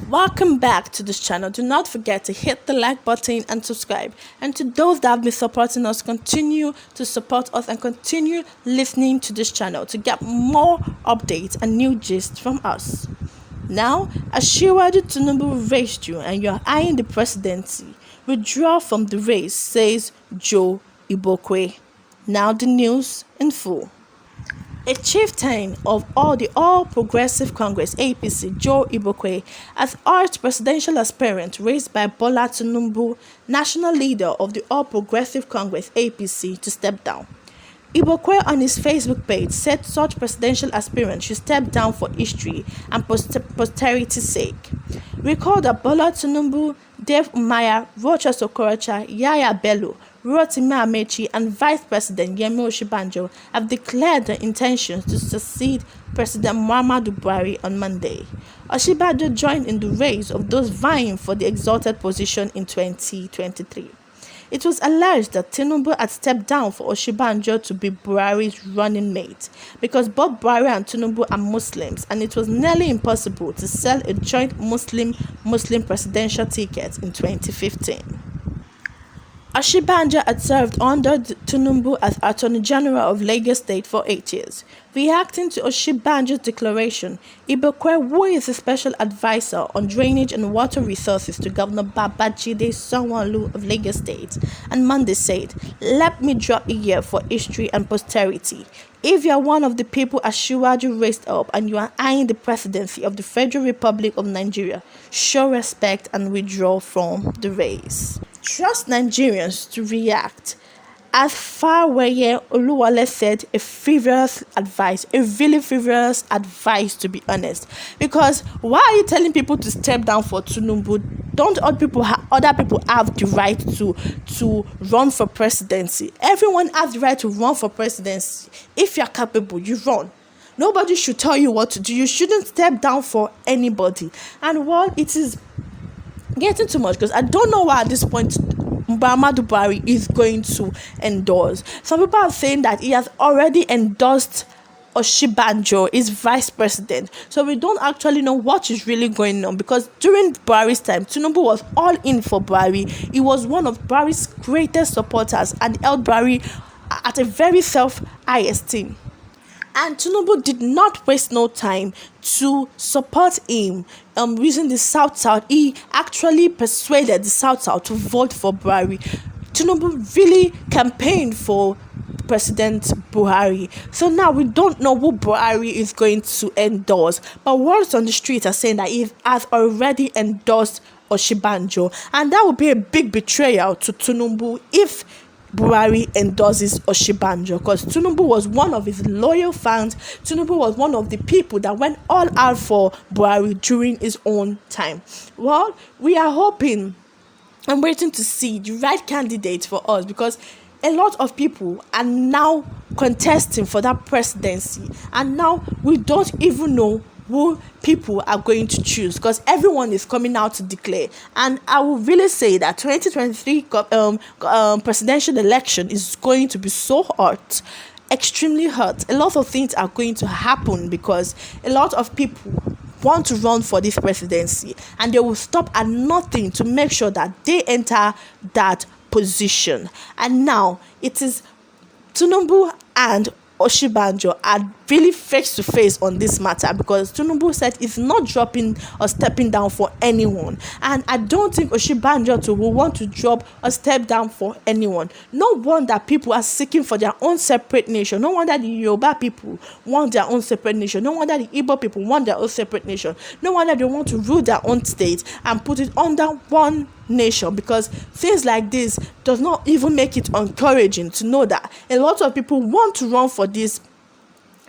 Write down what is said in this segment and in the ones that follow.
Welcome back to this channel. Do not forget to hit the like button and subscribe. And to those that have been supporting us, continue to support us and continue listening to this channel to get more updates and new gist from us. Now, Asiwaju Tinubu raised you and you are eyeing the presidency. Withdraw from the race, says Joe Igbokwe. Now the news in full. A chieftain of All Progressive Congress (APC), Joe Igbokwe, has urged presidential aspirant raised by Bola Tinubu, national leader of the All Progressive Congress (APC), to step down. Igbokwe on his Facebook page said such presidential aspirant should step down for history and posterity's sake. Recall that Bola Tinubu, Dave Umahi, Rochas Okorocha, Yahaya Bello, Rotimi Amaechi, and Vice President Yemi Oshinbajo have declared their intentions to succeed President Muhammadu Buhari on Monday. Oshinbajo joined in the race of those vying for the exalted position in 2023. It was alleged that Tinubu had stepped down for Oshinbajo to be Buhari's running mate because both Buhari and Tinubu are Muslims, and it was nearly impossible to sell a joint Muslim presidential ticket in 2015. Oshinbajo had served under Tinubu as Attorney General of Lagos State for 8 years. Reacting to Oshinbajo's declaration, Igbokwe, who is a special advisor on drainage and water resources to Governor Babajide Sanwo-Olu of Lagos State, on Monday said, "Let me drop it here for history and posterity. If you are one of the people Asiwaju raised up and you are eyeing the presidency of the Federal Republic of Nigeria, show respect and withdraw from the race." Trust Nigerians to react. As Farweye Oluwole said, a really frivolous advice, to be honest. Because why are you telling people to step down for Tinubu? Don't other people have the right to run for presidency? Everyone has the right to run for presidency. If you're capable, you run. Nobody should tell you what to do. You shouldn't step down for anybody. And while it is getting too much, because I don't know why at this point Muhammadu Buhari is going to endorse. Some people are saying that he has already endorsed Oshinbajo, his vice president. So we don't actually know what is really going on, because during Buhari's time, Tinubu was all in for Buhari. He was one of Buhari's greatest supporters and held Buhari at a very high esteem. And Tinubu did not waste no time to support him using the South. He actually persuaded the South to vote for Buhari. Tinubu really campaigned for President Buhari. So now we don't know who Buhari is going to endorse. But words on the street are saying that he has already endorsed Oshinbajo. And that would be a big betrayal to Tinubu if Buhari endorses Oshinbajo, because Tinubu was one of his loyal fans. Tinubu was one of the people that went all out for Buhari during his own time. Well, we are hoping and waiting to see the right candidate for us, because a lot of people are now contesting for that presidency, and now we don't even know who people are going to choose, because everyone is coming out to declare. And I will really say that 2023 presidential election is going to be so hot, extremely hot. A lot of things are going to happen because a lot of people want to run for this presidency, and they will stop at nothing to make sure that they enter that position. And now it is Tinubu and Oshinbajo are really face to face on this matter, because Tinubu said he's not dropping or stepping down for anyone, and I don't think Oshinbajo too will want to drop or step down for anyone. No wonder people are seeking for their own separate nation. No wonder the Yoruba people want their own separate nation. No wonder the Igbo people want their own separate nation. No wonder they want to rule their own state and put it under one nation, because things like this does not even make it encouraging to know that a lot of people want to run for this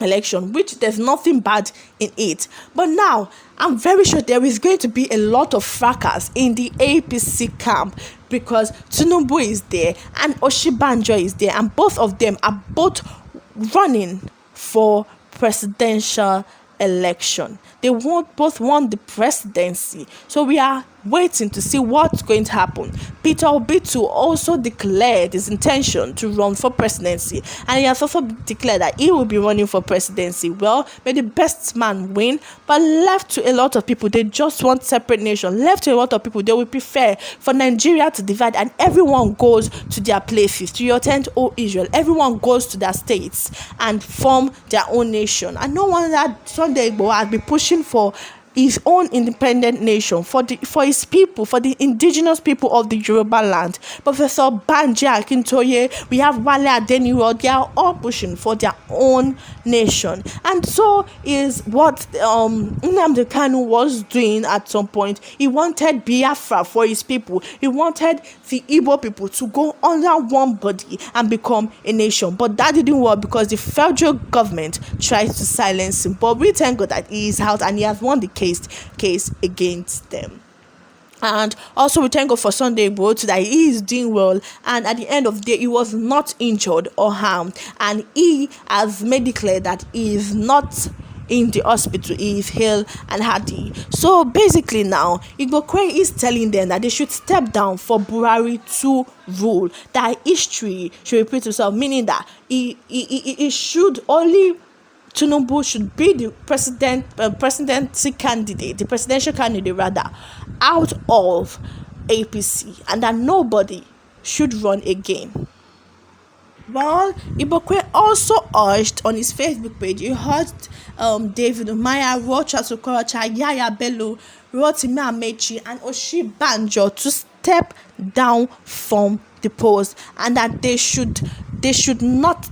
election, which there's nothing bad in it. But now I'm very sure there is going to be a lot of fracas in the APC camp, because Tinubu is there and Oshinbajo is there, and both of them are both running for presidential election. They both want the presidency. So we are waiting to see what's going to happen. Peter Obi too also declared his intention to run for presidency, and he has also declared that he will be running for presidency. Well, may the best man win, but left to a lot of people, they just want separate nation. Left to a lot of people, they will prefer for Nigeria to divide and everyone goes to their places, to your tent, O Israel. Everyone goes to their states and form their own nation. And no one that Sunday Igbo has been pushing for his own independent nation, for his people, for the indigenous people of the Yoruba land. Professor Banji Akintoye, we have Wale Adeniran, they are all pushing for their own nation. And so is what Nnamdi Kanu was doing at some point. He wanted Biafra for his people. He wanted the Igbo people to go under one body and become a nation. But that didn't work because the federal government tried to silence him. But we thank God that he is out and he has won the case against them. And also we thank God for Sunday Igboho that he is doing well, and at the end of the day he was not injured or harmed, and he has made it clear that he is not in the hospital, he is hale and hearty. So basically now Igbokwe is telling them that they should step down for Buhari to rule, that history should repeat itself, meaning that he should only Tinubu should be the presidential candidate rather, out of APC, and that nobody should run again. Well, Igbokwe also urged on his Facebook page, he urged David Umaya, Rocha Sokorocha, Yaya Bello, Rotimi Amechi, and Oshinbajo to step down from the post, and that they should not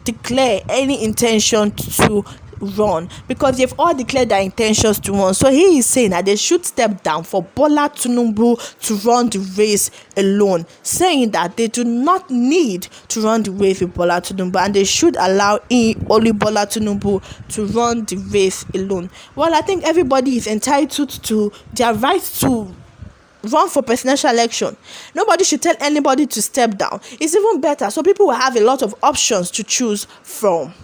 declare any intention to run, because they've all declared their intentions to run. So he is saying that they should step down for Bola Tinubu to run the race alone, saying that they do not need to run the race with Bola Tinubu, and they should allow only Bola Tinubu to run the race alone. Well, I think everybody is entitled to their right to run for presidential election. Nobody should tell anybody to step down. It's even better, so people will have a lot of options to choose from.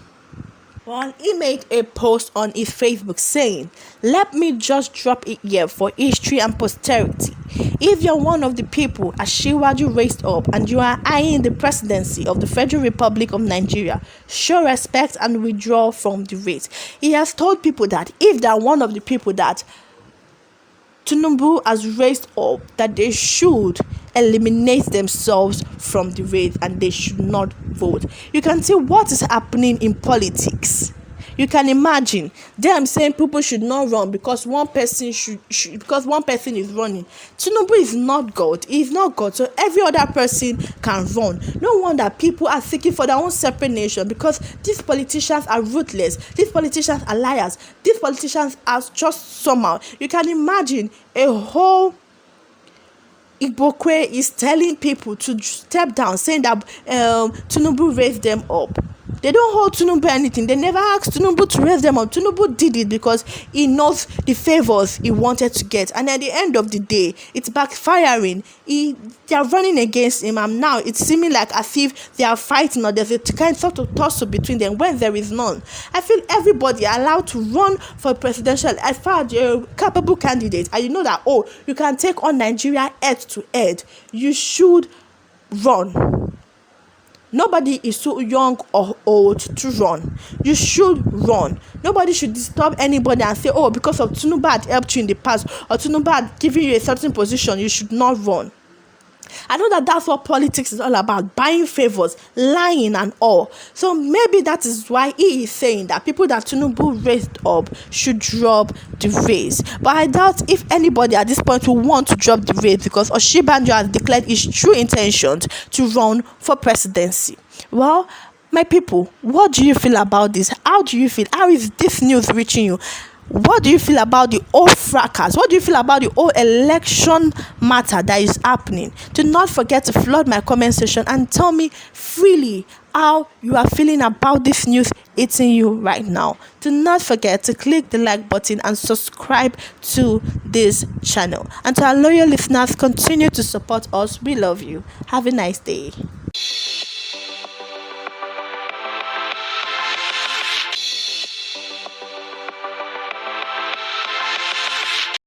Well, he made a post on his Facebook saying, "Let me just drop it here for history and posterity. If you're one of the people Asiwaju raised up and you are eyeing the presidency of the Federal Republic of Nigeria, show respect and withdraw from the race." He has told people that if they are one of the people that Tinubu has raised up, that they should eliminate themselves from the race and they should not vote. You can see what is happening in politics. You can imagine them saying people should not run because one person because one person is running. Tinubu is not God. He is not God. So every other person can run. No wonder people are seeking for their own separate nation, because these politicians are ruthless. These politicians are liars. These politicians are just somehow. You can imagine a whole Igbokwe is telling people to step down, saying that Tinubu raised them up. They don't hold Tinubu anything. They never asked Tinubu to raise them up. Tinubu did it because he knows the favors he wanted to get. And at the end of the day, it's backfiring. They are running against him, and now it's seeming like as if they are fighting, or there's a kind sort of tussle between them when there is none. I feel everybody are allowed to run for presidential as far as you're a capable candidate, and you know that, you can take on Nigeria head to head. You should run. Nobody is too young or old to run. You should run. Nobody should disturb anybody and say, because of Tinubu had helped you in the past, or Tinubu had given you a certain position, you should not run. I know that that's what politics is all about, buying favors, lying and all. So maybe that is why he is saying that people that Tinubu raised up should drop the race. But I doubt if anybody at this point will want to drop the race, because Oshinbajo has declared his true intentions to run for presidency. Well, my people, what do you feel about this? How do you feel? How is this news reaching you? What do you feel about the whole fracas? What do you feel about the whole election matter that is happening? Do not forget to flood my comment section and tell me freely how you are feeling about this news hitting you right now. Do not forget to click the like button and subscribe to this channel. And to our loyal listeners, continue to support us. We love you. Have a nice day.